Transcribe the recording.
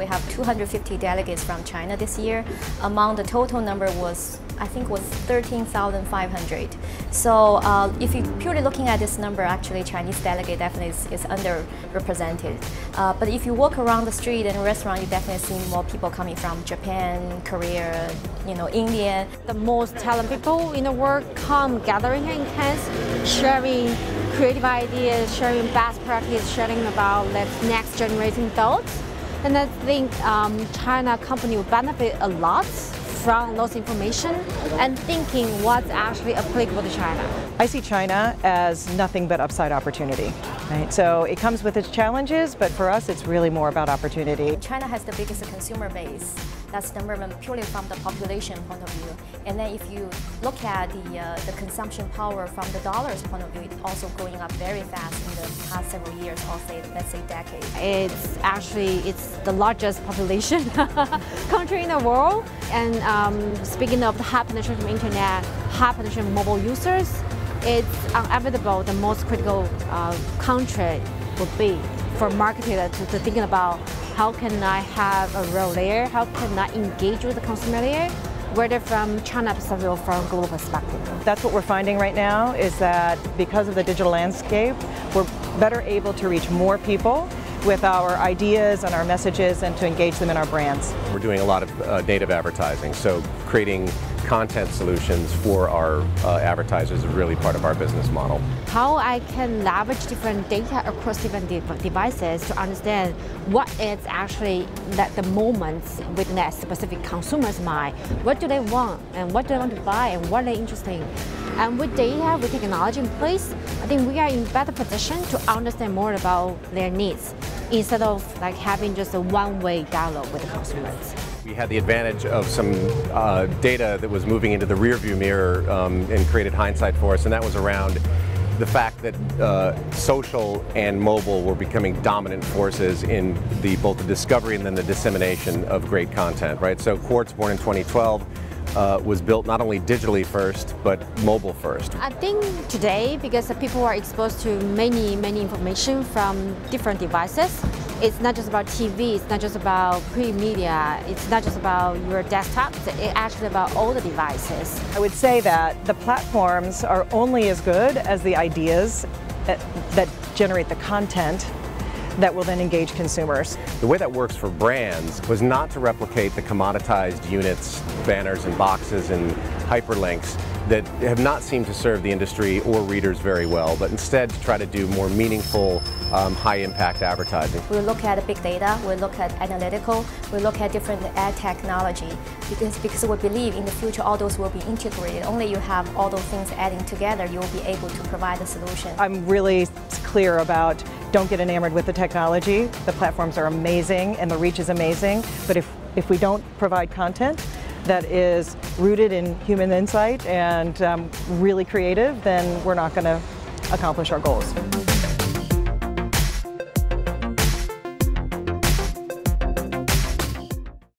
we have 250 delegates from China this year. Among the total number I think was 13,500. So if you're purely looking at this number, actually Chinese delegate definitely is underrepresented. But if you walk around the street and restaurant, you definitely see more people coming from Japan, Korea, India. The most talented people in the world come gathering here in Cannes, sharing creative ideas, sharing best practice, sharing about next generation thoughts. And I think China company will benefit a lot from those information and thinking what's actually applicable to China. I see China as nothing but upside opportunity. Right? So it comes with its challenges, but for us it's really more about opportunity. China has the biggest consumer base. That's number one, purely from the population point of view. And then if you look at the consumption power from the dollars point of view, it's also going up very fast in the past several years, or let's say decades. It's the largest population country in the world. And speaking of the high penetration of internet, high penetration of mobile users, it's inevitable the most critical country would be for marketers to thinking about how can I have a real layer, how can I engage with the consumer layer, whether from China perspective or from global perspective. That's what we're finding right now, is that because of the digital landscape, we're better able to reach more people with our ideas and our messages and to engage them in our brands. We're doing a lot of native advertising, so creating content solutions for our advertisers is really part of our business model. How I can leverage different data across different devices to understand what is actually the moments within that specific consumer's mind. What do they want and what do they want to buy and what are they interested in? And with data, with technology in place, I think we are in better position to understand more about their needs instead of having just a one-way dialogue with the consumers. We had the advantage of some data that was moving into the rearview mirror and created hindsight for us, and that was around the fact that social and mobile were becoming dominant forces in both the discovery and then the dissemination of great content, right? So Quartz, born in 2012, was built not only digitally first, but mobile first. I think today, because people are exposed to many information from different devices, it's not just about TV, it's not just about print media, it's not just about your desktop, it's actually about all the devices. I would say that the platforms are only as good as the ideas that generate the content that will then engage consumers. The way that works for brands was not to replicate the commoditized units, banners and boxes and hyperlinks that have not seemed to serve the industry or readers very well, but instead to try to do more meaningful, high-impact advertising. We look at big data, we look at analytical, we look at different ad technology, because we believe in the future all those will be integrated. Only you have all those things adding together, you will be able to provide a solution. I'm really clear about don't get enamored with the technology. The platforms are amazing and the reach is amazing, but if we don't provide content that is rooted in human insight and really creative, then we're not going to accomplish our goals.